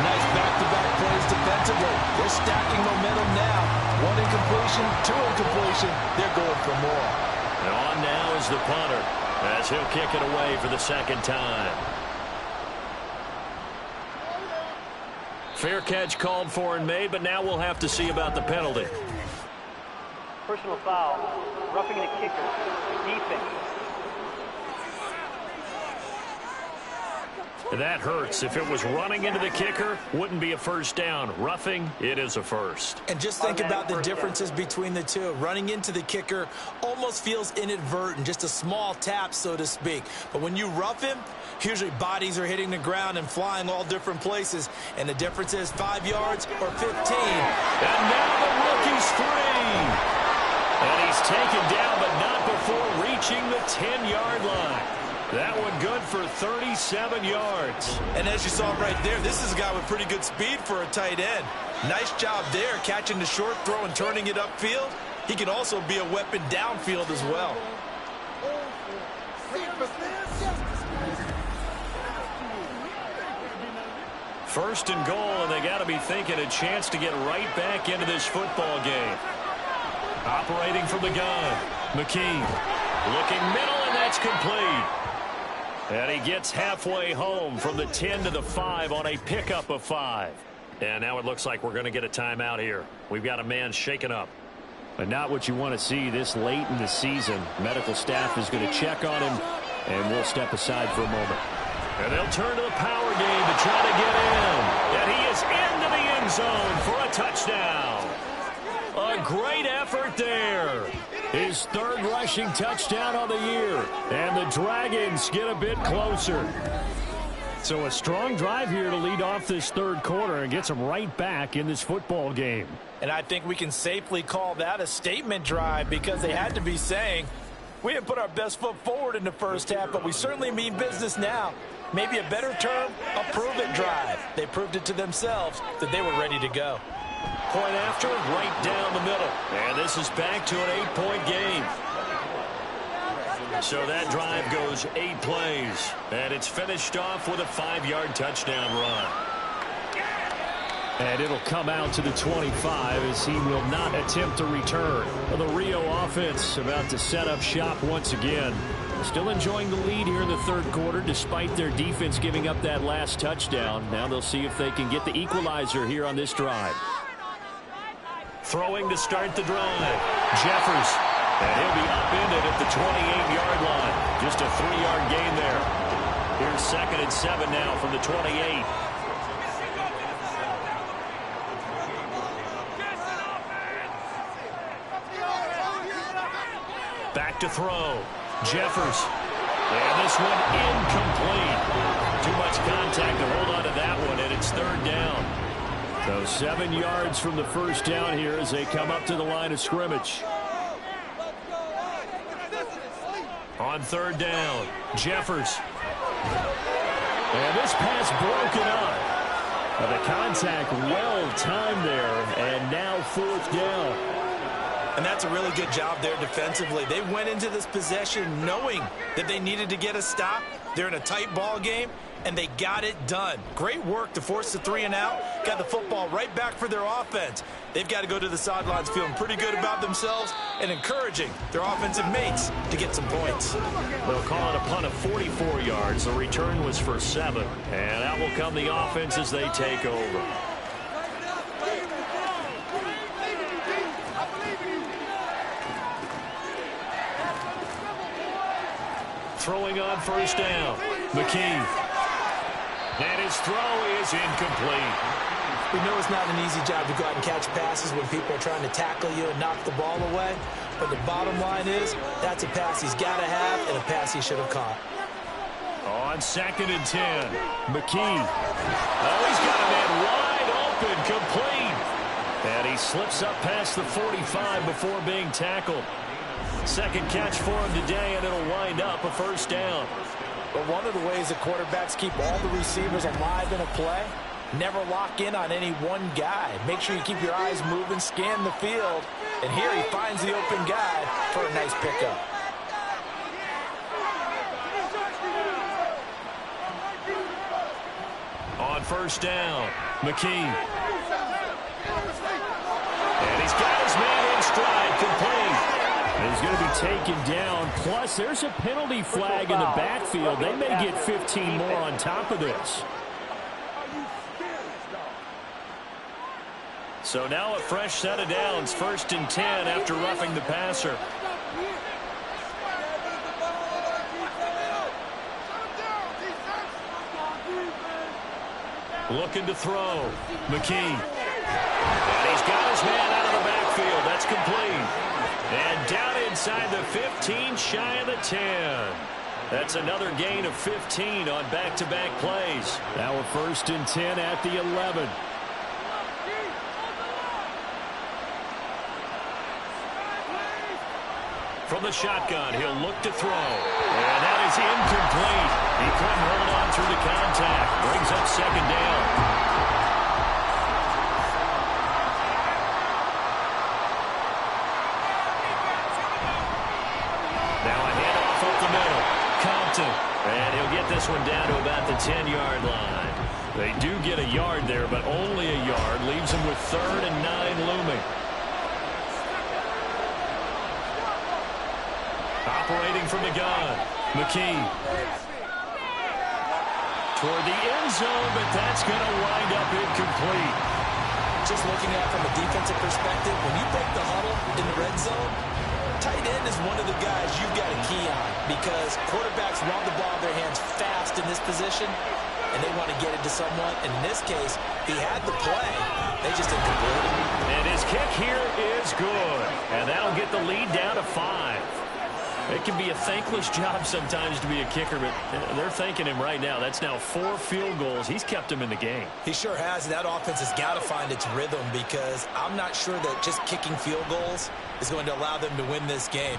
Nice back-to-back plays defensively. They're stacking momentum now. 1 incompletion, 2 incompletion. They're going for more. And on now is the punter as he'll kick it away for the second time. Fair catch called for and made, but now we'll have to see about the penalty. Personal foul, roughing the kicker, defense. That hurts. If it was running into the kicker, wouldn't be a first down. Roughing, it is a first. And just think about the differences between the two. Running into the kicker almost feels inadvertent, just a small tap, so to speak. But when you rough him, usually bodies are hitting the ground and flying all different places. And the difference is 5 yards or 15. And now the rookie's free. And he's taken down, but not before reaching the 10-yard line. That one good for 37 yards. And as you saw right there, this is a guy with pretty good speed for a tight end. Nice job there, catching the short throw and turning it upfield. He can also be a weapon downfield as well. First and goal, and they got to be thinking a chance to get right back into this football game. Operating from the gun, McKee. Looking middle, and that's complete. And he gets halfway home from the 10 to the 5 on a pickup of 5. And now it looks like we're going to get a timeout here. We've got a man shaken up. But not what you want to see this late in the season. Medical staff is going to check on him, and we'll step aside for a moment. And they'll turn to the power game to try to get in. And he is into the end zone for a touchdown. A great effort there. His 3rd rushing touchdown on the year. And the Dragons get a bit closer. So a strong drive here to lead off this 3rd quarter and gets them right back in this football game. And I think we can safely call that a statement drive because they had to be saying, we didn't put our best foot forward in the first half, but we certainly mean business now. Maybe a better term, a prove-it drive. They proved it to themselves that they were ready to go. Point after, right down the middle. And this is back to an 8-point game. So that drive goes 8 plays. And it's finished off with a 5-yard touchdown run. And it'll come out to the 25 as he will not attempt to return. Well, the Rio offense about to set up shop once again. Still enjoying the lead here in the 3rd quarter despite their defense giving up that last touchdown. Now they'll see if they can get the equalizer here on this drive. Throwing to start the drive. Jeffers. And he'll be upended at the 28-yard line. Just a 3-yard gain there. Here's 2nd and 7 now from the 28. Back to throw. Jeffers. And this one incomplete. Too much contact to hold on to that one, and it's 3rd down. So 7 yards from the first down here as they come up to the line of scrimmage. On 3rd down, Jeffers. And this pass broken up. The contact well timed there, and now 4th down. And that's a really good job there defensively. They went into this possession knowing that they needed to get a stop. They're in a tight ball game, and they got it done. Great work to force the 3 and out. Got the football right back for their offense. They've got to go to the sidelines feeling pretty good about themselves and encouraging their offensive mates to get some points. They'll call it a punt of 44 yards. The return was for 7. And out will come the offense as they take over. throwing on first down. McKee. And his throw is incomplete. We know it's not an easy job to go out and catch passes when people are trying to tackle you and knock the ball away. But the bottom line is, that's a pass he's got to have and a pass he should have caught. On 2nd and 10, McKee. Oh, he's got a man wide open, complete. And he slips up past the 45 before being tackled. Second catch for him today, and it'll wind up a first down. But one of the ways that quarterbacks keep all the receivers alive in a play, never lock in on any one guy. Make sure you keep your eyes moving, scan the field. And here he finds the open guy for a nice pickup. On first down, McKee. And he's got his man in stride, complete. And he's going to be taken down. Plus, there's a penalty flag in the backfield. They may get 15 more on top of this. So now a fresh set of downs, 1st and 10 after roughing the passer. Looking to throw. McKee. And he's got his man out of the backfield. That's complete. And down inside the 15, shy of the 10. That's another gain of 15 on back-to-back plays. Now a 1st and 10 at the 11. From the shotgun, he'll look to throw. And that is incomplete. He couldn't hold on through the contact. Brings up 2nd down. Now a handoff up the middle. Compton. And he'll get this one down to about the 10-yard line. They do get a yard there, but only a yard. Leaves him with 3rd and 9 looming. Operating from the gun, McKee. Toward the end zone, but that's going to wind up incomplete. Just looking at it from a defensive perspective, when you break the huddle in the red zone, tight end is one of the guys you've got a key on because quarterbacks want the ball in their hands fast in this position, and they want to get it to someone. And in this case, he had the play. They just didn't complete it. And his kick here is good. And that'll get the lead down to 5. It can be a thankless job sometimes to be a kicker, but they're thanking him right now. That's now 4 field goals. He's kept him in the game. He sure has. That offense has got to find its rhythm because I'm not sure that just kicking field goals is going to allow them to win this game.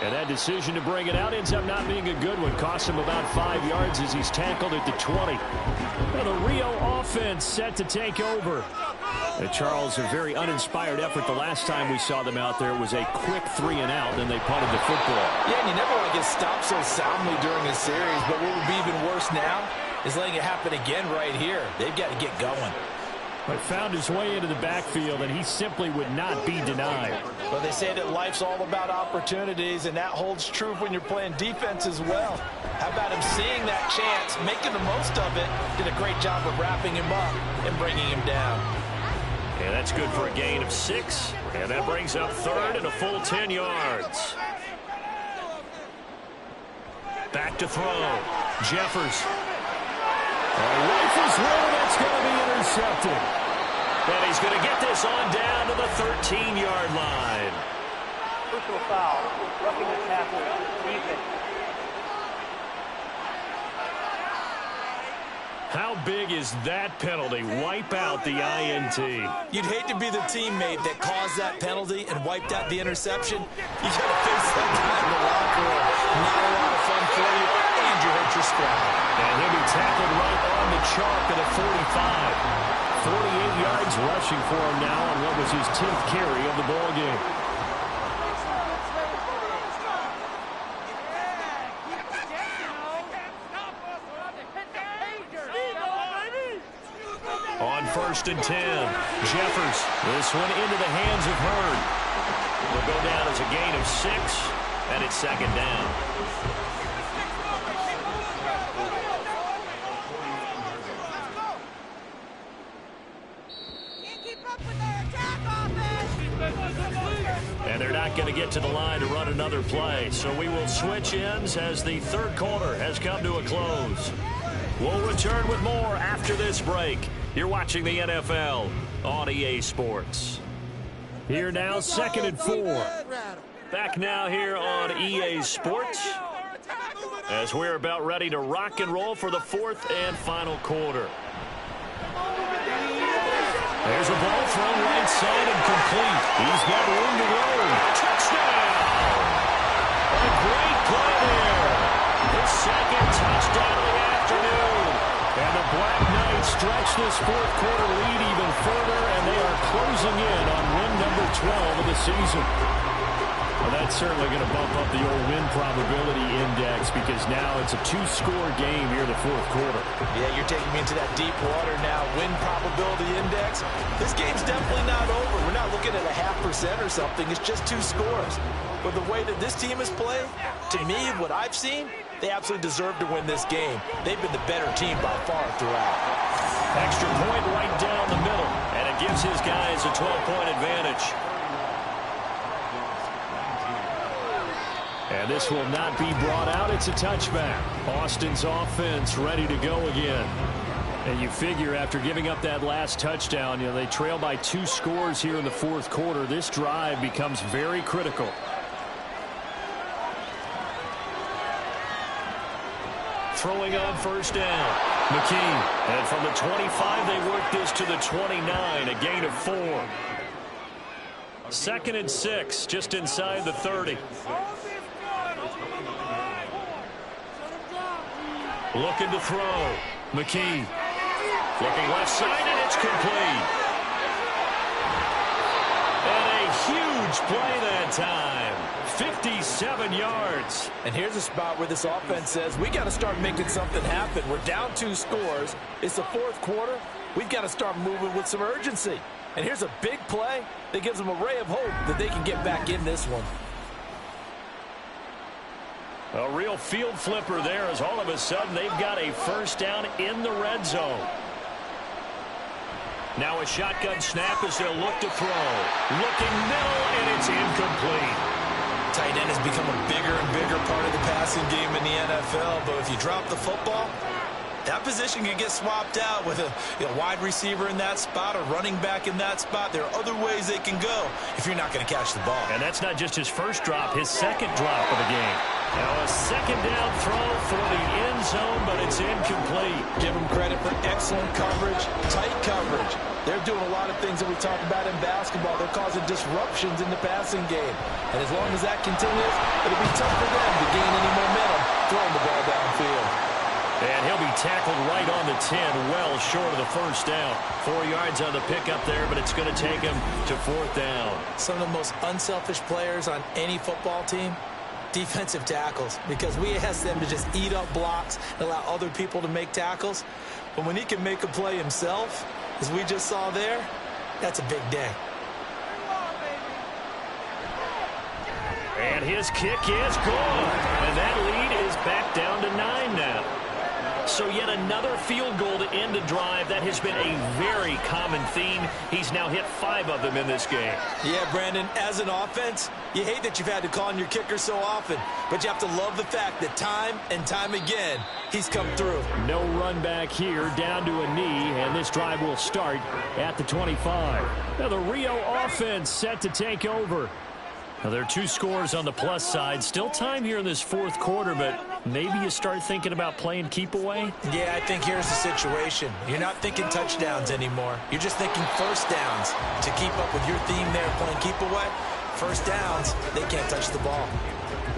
And that decision to bring it out ends up not being a good one. Costs him about 5 yards as he's tackled at the 20. Well, the Rio offense set to take over. And Charles, a very uninspired effort the last time we saw them out there. It was a quick 3-and-out, then they punted the football. Yeah, and you never want to get stopped so soundly during a series, but what would be even worse now is letting it happen again right here. They've got to get going. But found his way into the backfield, and he simply would not be denied. Well, they say that life's all about opportunities, and that holds true when you're playing defense as well. How about him seeing that chance, making the most of it, did a great job of wrapping him up and bringing him down. And that's good for a gain of 6. And that brings up 3rd and a full 10 yards. Back to throw. Jeffers. Rifles one, that's going to be intercepted. And he's going to get this on down to the 13-yard line. Personal foul. Roughing the tackle. Defense. How big is that penalty? Wipe out the INT. You'd hate to be the teammate that caused that penalty and wiped out the interception. You got to face that guy in the locker room. Not a lot of fun for you, and you hurt your squad. And he'll be tackled right on the chalk at a 45. 48 yards rushing for him now on what was his 10th carry of the ball game. On 1st and 10, Jeffers. This one into the hands of Hurd. Will go down as a gain of 6, and it's 2nd down. And they're not not going to get to the line to run another play. So we will switch ends as the third quarter has come to a close. We'll return with more after this break. You're watching the NFL on EA Sports. Here now, 2nd and 4. Back now here on EA Sports as we're about ready to rock and roll for the 4th and final quarter. There's a ball thrown right side and complete. He's got room to roll. Touchdown! A great play there. His 2nd touchdown of the afternoon. And the Black Knights stretch this 4th quarter lead even further, and they are closing in on win number 12 of the season. Well, that's certainly going to bump up the old win probability index because now it's a 2-score game here in the 4th quarter. Yeah, you're taking me into that deep water now. Win probability index. This game's definitely not over. We're not looking at a 0.5% or something. It's just 2 scores. But the way that this team has played, to me, what I've seen, they absolutely deserve to win this game. They've been the better team by far throughout. Extra point right down the middle, and it gives his guys a 12-point advantage. And this will not be brought out. It's a touchback. Austin's offense ready to go again. And you figure after giving up that last touchdown, they trail by 2 scores here in the 4th quarter. This drive becomes very critical. Throwing on 1st down. McKee. And from the 25, they work this to the 29, a gain of 4. 2nd and 6, just inside the 30. Looking to throw. McKee. Looking left side, and it's complete. And a huge play that time. 57 yards. And here's a spot where this offense says, we got to start making something happen. We're down 2 scores. It's the 4th quarter. We've got to start moving with some urgency. And here's a big play that gives them a ray of hope that they can get back in this one. A real field flipper there as all of a sudden they've got a 1st down in the red zone. Now a shotgun snap as they'll look to throw. Looking middle, and it's incomplete. Tight end has become a bigger and bigger part of the passing game in the NFL, but if you drop the football, that position can get swapped out with a wide receiver in that spot, a running back in that spot. There are other ways they can go if you're not going to catch the ball. And that's not just his 1st drop, his 2nd drop of the game. Now a 2nd down throw for the end zone, but it's incomplete. Give them credit for excellent coverage, tight coverage. They're doing a lot of things that we talk about in basketball. They're causing disruptions in the passing game. And as long as that continues, it'll be tough for them to gain any momentum throwing the ball downfield. And he'll be tackled right on the 10, well short of the 1st down. 4 yards on the pickup there, but it's going to take him to 4th down. Some of the most unselfish players on any football team, defensive tackles, because we ask them to just eat up blocks and allow other people to make tackles. But when he can make a play himself, as we just saw there, that's a big day. And his kick is good. And that lead is back down to 9 now. So yet another field goal to end a drive. That has been a very common theme. He's now hit 5 of them in this game. Yeah, Brandon, as an offense, you hate that you've had to call on your kicker so often, but you have to love the fact that time and time again, he's come through. No run back here, down to a knee, and this drive will start at the 25. Now the Rio offense set to take over. Now, there are 2 scores on the plus side. Still time here in this 4th quarter, but maybe you start thinking about playing keep away? Yeah, I think here's the situation. You're not thinking touchdowns anymore. You're just thinking 1st downs. To keep up with your theme there, playing keep away, 1st downs, they can't touch the ball.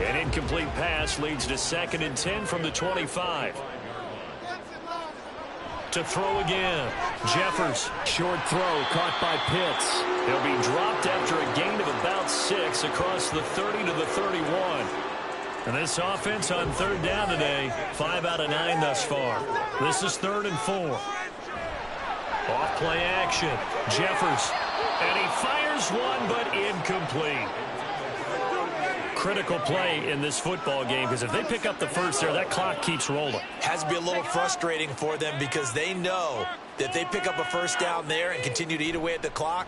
An incomplete pass leads to 2nd and 10 from the 25. To throw again. Jeffers, short throw caught by Pitts. He'll be dropped after a gain of about 6 across the 30 to the 31. And this offense on 3rd down today, 5 out of 9 thus far. This is 3rd and 4. Off play action. Jeffers, and he fires one, but incomplete. Critical play in this football game, because if they pick up the 1st there, that clock keeps rolling. Has to be a little frustrating for them because they know that if they pick up a 1st down there and continue to eat away at the clock,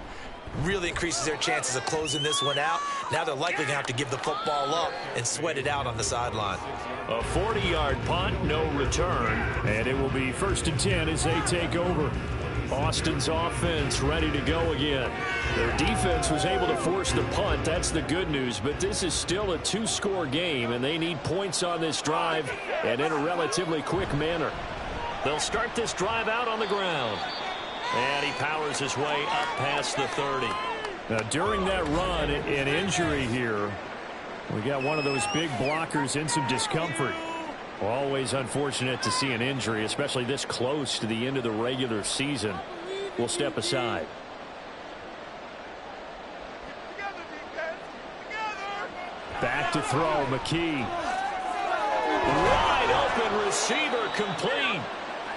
really increases their chances of closing this one out. Now they're likely going to have to give the football up and sweat it out on the sideline. A 40-yard punt, no return, and it will be 1st and 10 as they take over. Austin's offense ready to go again. Their defense was able to force the punt. That's the good news, but this is still a 2-score game, and they need points on this drive and in a relatively quick manner. They'll start this drive out on the ground. And he powers his way up past the 30. Now, during that run, an injury here. We got one of those big blockers in some discomfort. Always unfortunate to see an injury, especially this close to the end of the regular season. We'll step aside. Back to throw, McKee. Wide open receiver, complete.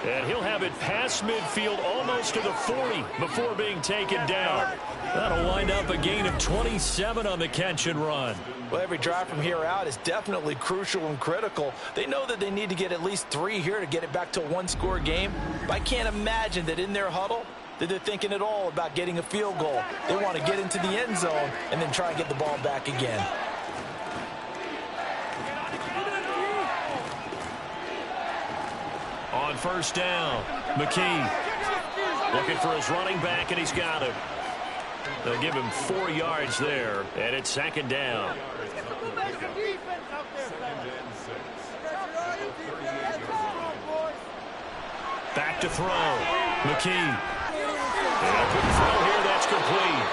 And he'll have it past midfield almost to the 40 before being taken down. That'll wind up a gain of 27 on the catch and run. Well, every drive from here out is definitely crucial and critical. They know that they need to get at least 3 here to get it back to a 1-score game. But I can't imagine that in their huddle that they're thinking at all about getting a field goal. They want to get into the end zone and then try and get the ball back again. On 1st down, McKee looking for his running back, and he's got him. They'll give him 4 yards there, and it's 2nd down. Back to throw, McKee. And a quick throw here, that's complete.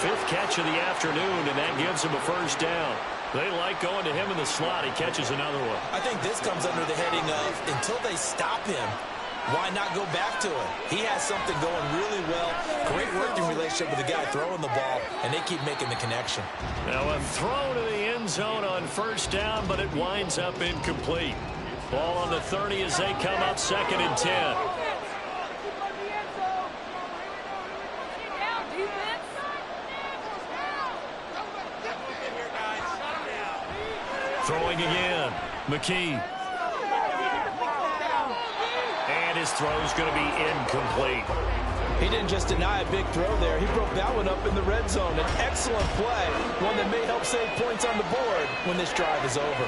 5th catch of the afternoon, and that gives him a 1st down. They like going to him in the slot. He catches another one. I think this comes under the heading of until they stop him, why not go back to it? He has something going really well. Great working relationship with the guy throwing the ball, and they keep making the connection. Now a throw to the end zone on 1st down, but it winds up incomplete. Ball on the 30 as they come up 2nd and 10. Throwing again, McKee. And his throw's going to be incomplete. He didn't just deny a big throw there. He broke that one up in the red zone. An excellent play, one that may help save points on the board when this drive is over.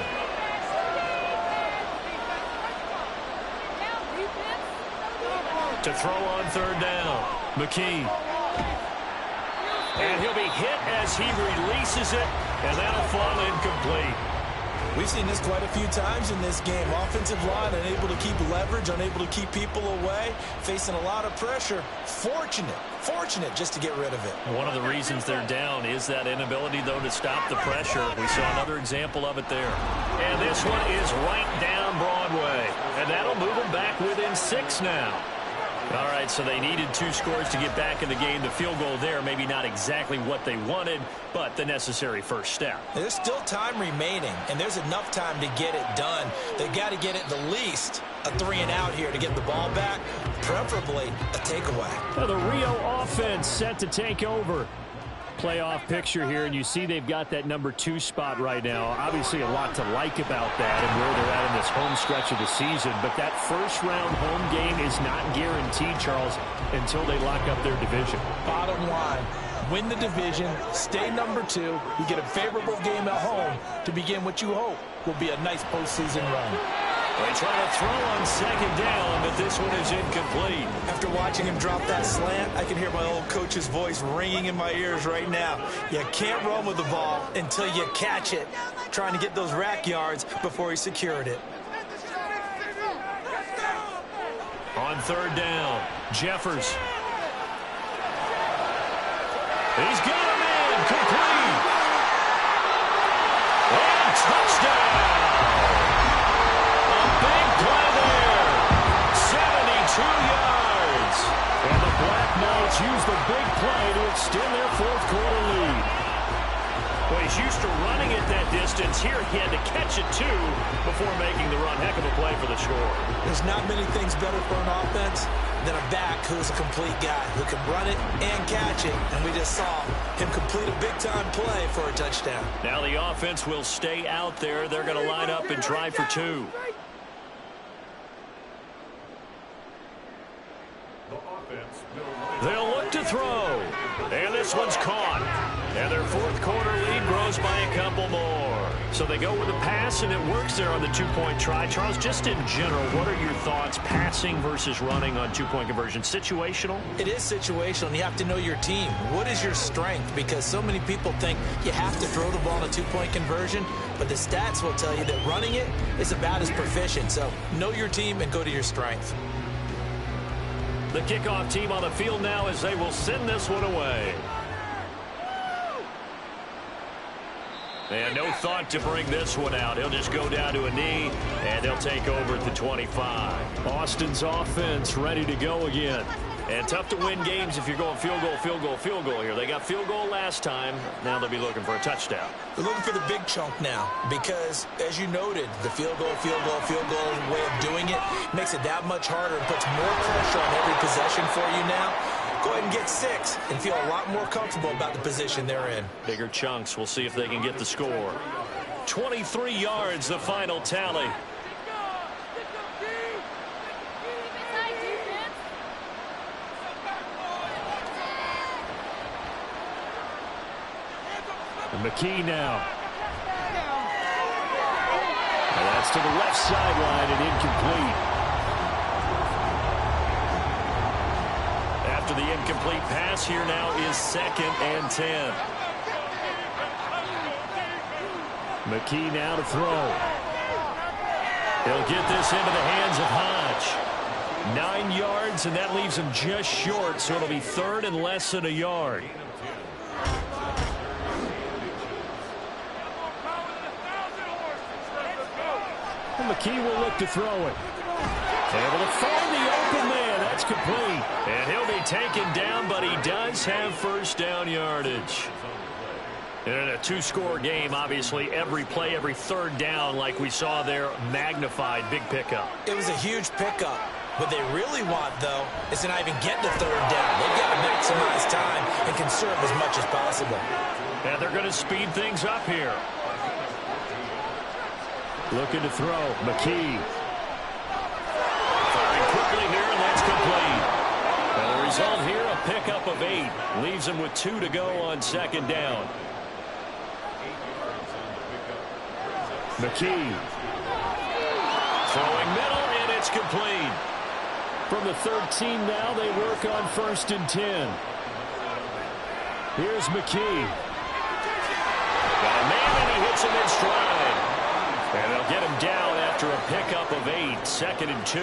To throw on 3rd down, McKee. And he'll be hit as he releases it, and that'll fall incomplete. We've seen this quite a few times in this game. Offensive line unable to keep leverage, unable to keep people away, facing a lot of pressure. Fortunate just to get rid of it. One of the reasons they're down is that inability, though, to stop the pressure. We saw another example of it there. And this one is right down Broadway. And that'll move them back within 6 now. All right, so they needed 2 scores to get back in the game. The field goal there, maybe not exactly what they wanted, but the necessary first step. There's still time remaining, and there's enough time to get it done. They've got to get at the least a 3-and-out here to get the ball back, preferably a takeaway. Well, the Rio offense set to take over. Playoff picture here, and you see they've got that number 2 spot right now. Obviously a lot to like about that and where they're at in this home stretch of the season, but that first-round home game is not guaranteed, Charles, until they lock up their division. Bottom line, win the division, stay number 2, you get a favorable game at home to begin what you hope will be a nice postseason run. They try to throw on 2nd down, but this one is incomplete. After watching him drop that slant, I can hear my old coach's voice ringing in my ears right now. You can't run with the ball until you catch it. Trying to get those rack yards before he secured it. On 3rd down, Jeffers. He's got him in, complete. And touchdown. And the Black Knights use the big play to extend their 4th-quarter lead. Well, he's used to running it that distance. Here he had to catch it, too, before making the run. Heck of a play for the score. There's not many things better for an offense than a back who's a complete guy who can run it and catch it. And we just saw him complete a big-time play for a touchdown. Now the offense will stay out there. They're going to line up and try for 2. They'll look to throw. And this one's caught. And their fourth quarter lead grows by a couple more. So they go with a pass, and it works there on the two-point try. Charles, just in general, what are your thoughts passing versus running on two-point conversion? Situational? It is situational, and you have to know your team. What is your strength? Because so many people think you have to throw the ball in a two-point conversion, but the stats will tell you that running it is about as proficient. So know your team and go to your strength. The kickoff team on the field now as they will send this one away. And no thought to bring this one out. He'll just go down to a knee, and they'll take over at the 25. Austin's offense ready to go again. And tough to win games if you're going field goal, field goal, field goal here. They got field goal last time. Now they'll be looking for a touchdown. They're looking for the big chunk now because, as you noted, the field goal, field goal, field goal way of doing it makes it that much harder and puts more pressure on every possession for you now. Go ahead and get 6 and feel a lot more comfortable about the position they're in. Bigger chunks. We'll see if they can get the score. 23 yards, the final tally. And McKee now. And that's to the left sideline and incomplete. After the incomplete pass, here now is 2nd and 10. McKee now to throw. He'll get this into the hands of Hodge. 9 yards, and that leaves him just short, so it'll be 3rd and less than a yard. And McKee will look to throw it. Able to find the open man. That's complete. And he'll be taken down, but he does have first down yardage. And in a two-score game, obviously, every play, every third down, like we saw there, magnified, big pickup. It was a huge pickup. What they really want, though, is to not even get to third down. They've got to maximize time and conserve as much as possible. And they're going to speed things up here. Looking to throw. McKee. Firing quickly here, and that's complete. And the result here, a pickup of 8. Leaves him with 2 to go on 2nd down. McKee. Throwing middle, and it's complete. From the 13 now, they work on 1st and 10. Here's McKee. Got a man, and he hits him in stride. And they'll get him down after a pickup of 8, 2nd and 2.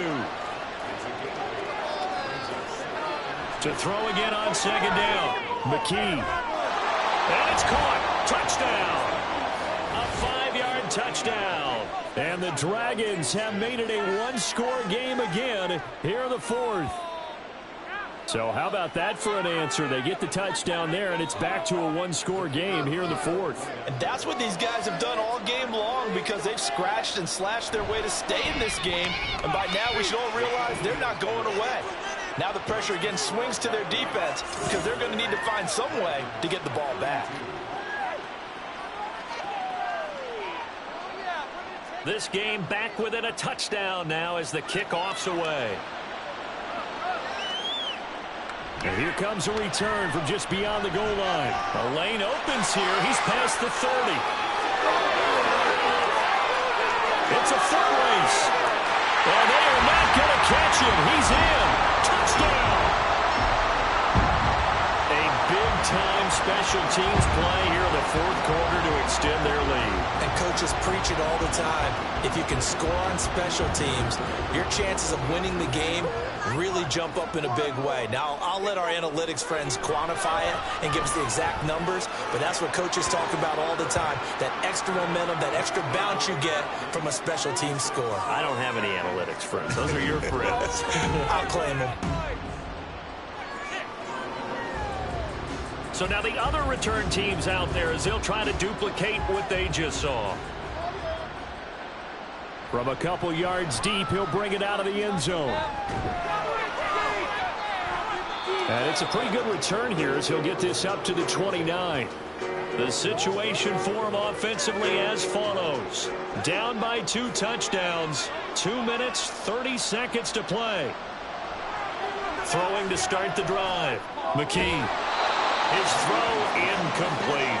To throw again on 2nd down. McKee. And it's caught. Touchdown. A 5-yard touchdown. And the Dragons have made it a one-score game again here in the 4th. So how about that for an answer? They get the touchdown there, and it's back to a one-score game here in the 4th. And that's what these guys have done all game long because they've scratched and slashed their way to stay in this game. And by now we should all realize they're not going away. Now the pressure again swings to their defense because they're going to need to find some way to get the ball back. This game back within a touchdown now as the kickoff's away. And here comes a return from just beyond the goal line. The lane opens here. He's past the 30. It's a foot race. And they are not going to catch him. He's in. Touchdown. A big-time special teams play here in the 4th quarter to extend their lead. And coaches preach it all the time. If you can score on special teams, your chances of winning the game really jump up in a big way. Now, I'll let our analytics friends quantify it and give us the exact numbers, but that's what coaches talk about all the time, that extra momentum, that extra bounce you get from a special team score. I don't have any analytics friends. Those are your friends. I'll claim them. So now the other return teams out there as they'll try to duplicate what they just saw. From a couple yards deep, he'll bring it out of the end zone. And it's a pretty good return here as he'll get this up to the 29. The situation for him offensively as follows. Down by 2 touchdowns. 2 minutes, 30 seconds to play. Throwing to start the drive. McKee. His throw incomplete.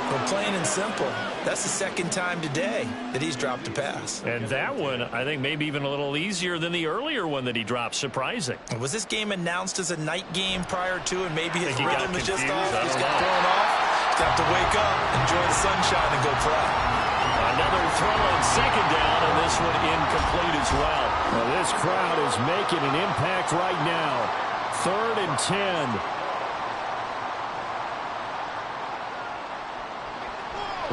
Well, plain and simple, that's the second time today that he's dropped a pass. And that one, I think, maybe even a little easier than the earlier one that he dropped. Surprising. Was this game announced as a night game prior to, and maybe his rhythm was just off? Just got thrown off. He's got to wake up, enjoy the sunshine, and go play. Another throw on second down, and this one incomplete as well. Well, this crowd is making an impact right now. 3rd and 10.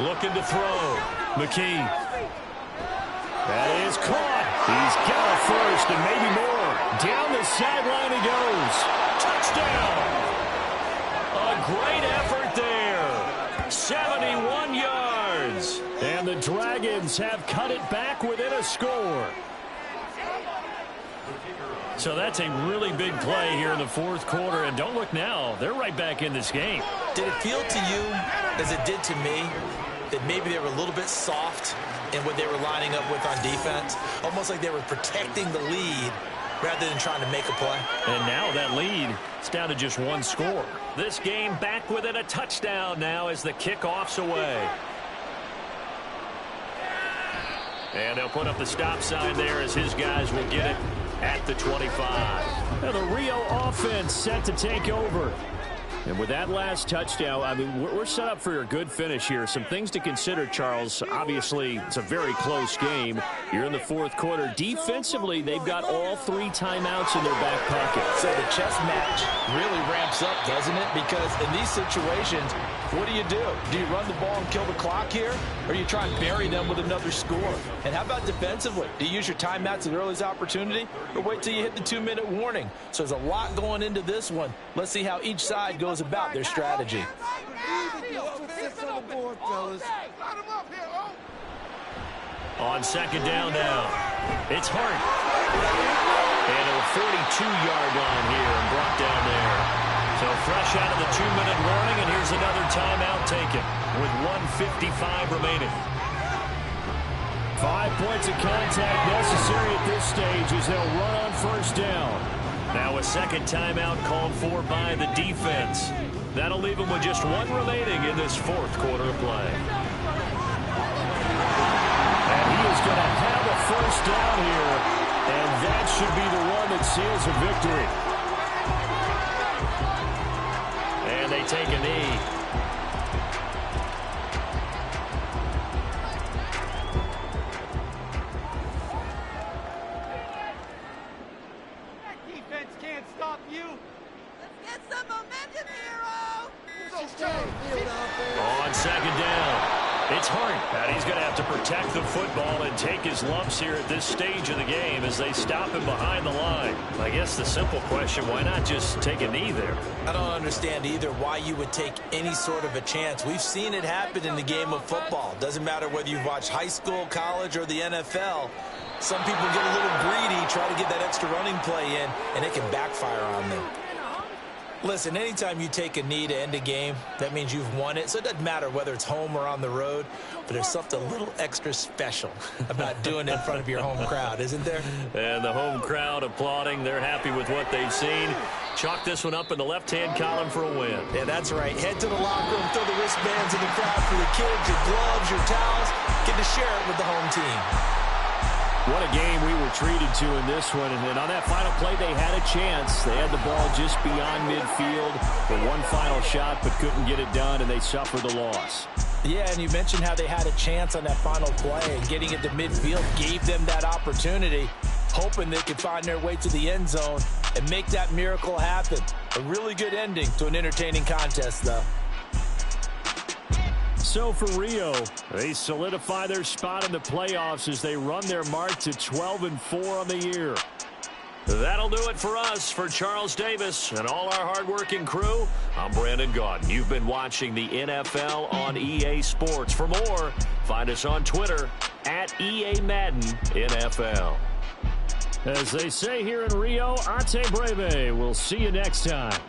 Looking to throw. McKee. That is caught. He's got a first and maybe more. Down the sideline he goes. Touchdown. A great effort there. 71 yards. And the Dragons have cut it back within a score. So that's a really big play here in the 4th quarter. And don't look now. They're right back in this game. Did it feel to you, as it did to me, that maybe they were a little bit soft in what they were lining up with on defense? Almost like they were protecting the lead rather than trying to make a play. And now that lead is down to just one score. This game back within a touchdown now as the kickoff's away. And they'll put up the stop sign there as his guys will get it at the 25. Now the Rio offense set to take over. And with that last touchdown, I mean, we're set up for a good finish here. Some things to consider, Charles. Obviously, it's a very close game. You're in the 4th quarter. Defensively, they've got all 3 timeouts in their back pocket. So the chess match really ramps up, doesn't it? Because in these situations, what do? Do you run the ball and kill the clock here? Or you try and bury them with another score? And how about defensively? Do you use your timeouts at the earliest opportunity? Or wait till you hit the 2-minute warning? So there's a lot going into this one. Let's see how each side goes about their strategy. On second down now, it's Hart. And a 42-yard line here and brought down there. So fresh out of the 2-minute warning, and here's another timeout taken with 1:55 remaining. 5 points of contact necessary at this stage as they'll run on first down. Now a second timeout called for by the defense. That'll leave them with just 1 remaining in this 4th quarter of play. And he is going to have a first down here, and that should be the one that seals a victory. And they take a knee. Defense can't stop you. Let's get some momentum, hero. On second down, it's Hart. And he's going to have to protect the football and take his lumps here at this stage of the game as they stop him behind the line. I guess the simple question, why not just take a knee there? I don't understand either why you would take any sort of a chance. We've seen it happen in the game of football. Doesn't matter whether you've watched high school, college, or the NFL. Some people get a little greedy, try to get that extra running play in, and it can backfire on them. Listen, anytime you take a knee to end a game, that means you've won it. So it doesn't matter whether it's home or on the road, but there's something a little extra special about doing it in front of your home crowd, isn't there? And the home crowd applauding. They're happy with what they've seen. Chalk this one up in the left-hand column for a win. Yeah, that's right. Head to the locker room, throw the wristbands in the crowd for the kids, your gloves, your towels. Get to share it with the home team. What a game we were treated to in this one. And then on that final play, they had a chance. They had the ball just beyond midfield for one final shot, but couldn't get it done, and they suffered the loss. Yeah, and you mentioned how they had a chance on that final play, and getting it to midfield gave them that opportunity, hoping they could find their way to the end zone and make that miracle happen. A really good ending to an entertaining contest, though. So for Rio, they solidify their spot in the playoffs as they run their mark to 12-4 on the year. That'll do it for us. For Charles Davis and all our hardworking crew, I'm Brandon Gaudin. You've been watching the NFL on EA Sports. For more, find us on Twitter at EA Madden NFL. As they say here in Rio, Ate Breve. We'll see you next time.